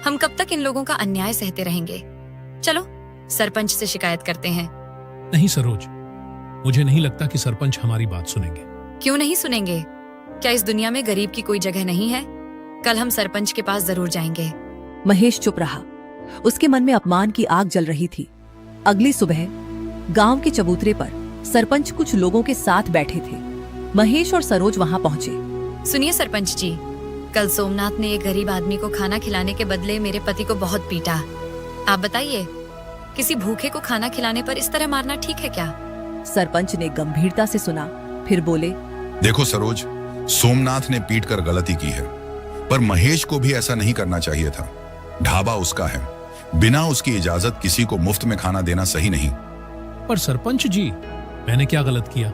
हम कब तक इन लोगों का अन्याय सहते रहेंगे? चलो सरपंच से शिकायत करते हैं। नहीं सरोज, मुझे नहीं लगता कि सरपंच हमारी बात सुनेंगे। क्यों नहीं सुनेंगे? क्या इस दुनिया में गरीब की कोई जगह नहीं है? कल हम सरपंच के पास जरूर जाएंगे। महेश चुप रहा। उसके मन में अपमान की आग जल रही थी। अगली सुबह गांव के चबूतरे पर सरपंच कुछ लोगों के साथ बैठे थे। महेश और सरोज वहां पहुंचे। सुनिए सरपंच जी, कल सोमनाथ ने एक गरीब आदमी को खाना खिलाने के बदले मेरे पति को बहुत पीटा। आप बताइए, किसी भूखे को खाना खिलाने पर इस तरह मारना ठीक है क्या? सरपंच ने गंभीरता से सुना, फिर बोले, देखो सरोज, सोमनाथ ने पीट कर गलती की है, पर महेश को भी ऐसा नहीं करना चाहिए था। ढाबा उसका है, बिना उसकी इजाजत किसी को मुफ्त में खाना देना सही नहीं। पर सरपंच जी, मैंने क्या गलत किया?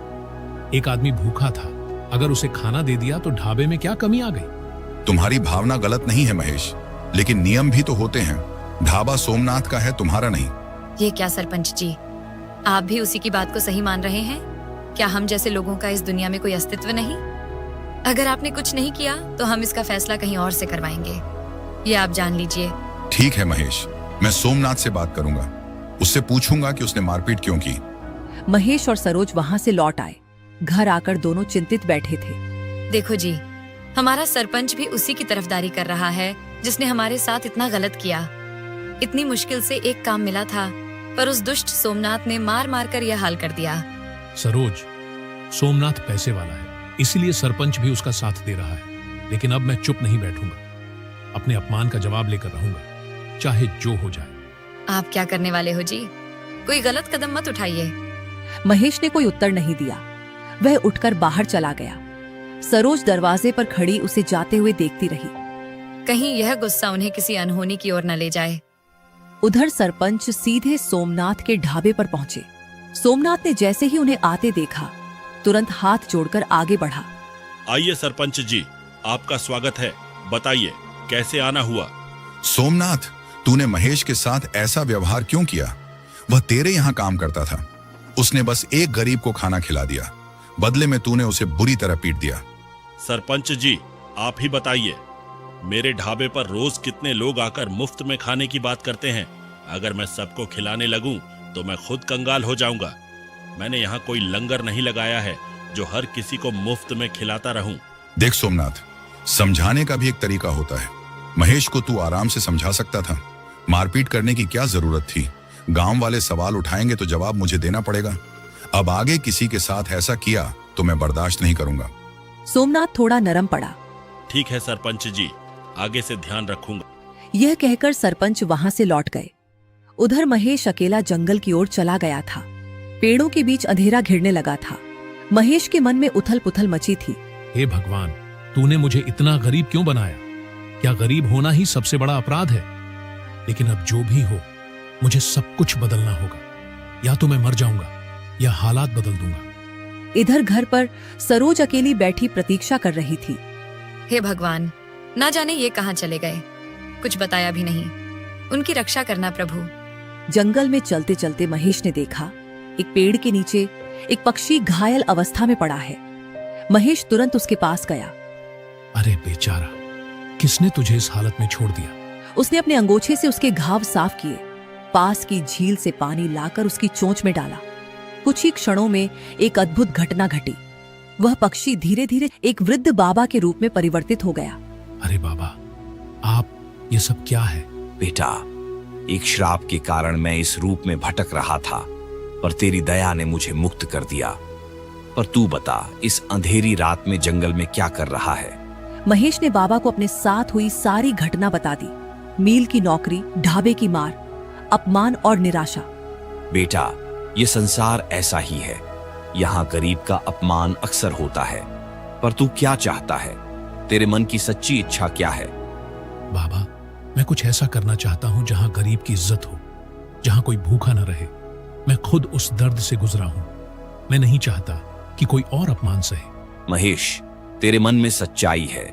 एक आदमी भूखा था, अगर उसे खाना दे दिया तो ढाबे में क्या कमी आ गई? तुम्हारी भावना गलत नहीं है महेश, लेकिन नियम भी तो होते हैं। ढाबा सोमनाथ का है, तुम्हारा नहीं। ये क्या सरपंच जी, आप भी उसी की बात को सही मान रहे हैं? क्या हम जैसे लोगों का इस दुनिया में कोई अस्तित्व नहीं? अगर आपने कुछ नहीं किया तो हम इसका फैसला कहीं और से करवाएंगे, ये आप जान लीजिए। ठीक है महेश, मैं सोमनाथ से बात करूंगा, उससे पूछूंगा कि उसने मारपीट क्यों की। महेश और सरोज वहां से लौट आए। घर आकर दोनों चिंतित बैठे थे। देखो जी, हमारा सरपंच भी उसी की तरफदारी कर रहा है जिसने हमारे साथ इतना गलत किया। इतनी मुश्किल से एक काम मिला था, पर उस दुष्ट सोमनाथ ने मार मार कर यह हाल कर दिया। सरोज, सोमनाथ पैसे वाला है, इसलिए सरपंच भी उसका साथ दे रहा है। लेकिन अब मैं चुप नहीं बैठूंगा, अपने अपमान का जवाब लेकर रहूंगा, चाहे जो हो जाए। आप क्या करने वाले हो जी? कोई गलत कदम मत उठाइए। महेश ने कोई उत्तर नहीं दिया। वह उठकर बाहर चला गया। सरोज दरवाजे पर खड़ी उसे जाते हुए देखती रही। कहीं यह गुस्सा उन्हें किसी अनहोनी की ओर न ले जाए। उधर सरपंच सीधे सोमनाथ के ढाबे पर पहुंचे। सोमनाथ ने जैसे ही उन्हें आते देखा, तुरंत हाथ जोड़कर आगे बढ़ा। आइए सरपंच जी, आपका स्वागत है। बताइए कैसे आना हुआ? सोमनाथ, तूने महेश के साथ ऐसा व्यवहार क्यों किया? वह तेरे यहाँ काम करता था, उसने बस एक गरीब को खाना खिला दिया, बदले में तूने उसे बुरी तरह पीट दिया। सरपंच जी, आप ही बताइए, मेरे ढाबे पर रोज कितने लोग आकर मुफ्त में खाने की बात करते हैं। अगर मैं सबको खिलाने लगूं तो मैं खुद कंगाल हो जाऊंगा। मैंने यहाँ कोई लंगर नहीं लगाया है जो हर किसी को मुफ्त में खिलाता रहूं। देख सोमनाथ, समझाने का भी एक तरीका होता है। महेश को तू आराम से समझा सकता था, मारपीट करने की क्या जरूरत थी? गांव वाले सवाल उठाएंगे तो जवाब मुझे देना पड़ेगा। अब आगे किसी के साथ ऐसा किया तो मैं बर्दाश्त नहीं करूंगा। सोमनाथ थोड़ा नरम पड़ा। ठीक है सरपंच जी, आगे से ध्यान रखूंगा। यह कहकर सरपंच वहां से लौट गए। उधर महेश अकेला जंगल की ओर चला गया था। पेड़ों के बीच अंधेरा घिरने लगा था। महेश के मन में उथल पुथल मची थी। हे भगवान, तूने मुझे इतना गरीब क्यों बनाया? क्या गरीब होना ही सबसे बड़ा अपराध है? लेकिन अब जो भी हो, मुझे सब कुछ बदलना होगा। या तो मैं मर जाऊंगा या हालात बदल दूंगा। इधर घर पर सरोज अकेली बैठी प्रतीक्षा कर रही थी। हे भगवान, ना जाने ये कहाँ चले गए, कुछ बताया भी नहीं। उनकी रक्षा करना प्रभु। जंगल में चलते चलते महेश ने देखा, एक पेड़ के नीचे एक पक्षी घायल अवस्था में पड़ा है। महेश तुरंत उसके पास गया। अरे बेचारा, किसने तुझे इस हालत में छोड़ दिया? उसने अपने अंगोछे से उसके घाव साफ किए, पास की झील से पानी लाकर उसकी चोंच में डाला। कुछ ही क्षणों में एक अद्भुत घटना घटी। वह पक्षी धीरे धीरे एक वृद्ध बाबा के रूप में परिवर्तित हो गया। अरे बाबा, आप ये सब क्या है? बेटा, एक श्राप के कारण मैं इस रूप में भटक रहा था, पर तेरी दया ने मुझे मुक्त कर दिया। पर तू बता, इस अंधेरी रात में जंगल में क्या कर रहा है? महेश ने बाबा को अपने साथ हुई सारी घटना बता दी। मील की नौकरी, ढाबे की मार, अपमान और निराशा। बेटा, ये संसार ऐसा ही है। यहाँ गरीब का अपमान अक्सर होता है। पर तू क्या चाहता है? तेरे मन की सच्ची इच्छा क्या है? बाबा, मैं कुछ ऐसा करना चाहता हूं जहां गरीब की इज्जत हो, जहां कोई भूखा न रहे। मैं खुद उस दर्द से गुजरा हूं। मैं नहीं चाहता कि कोई और अपमान सहे। महेश, तेरे मन में सच्चाई है।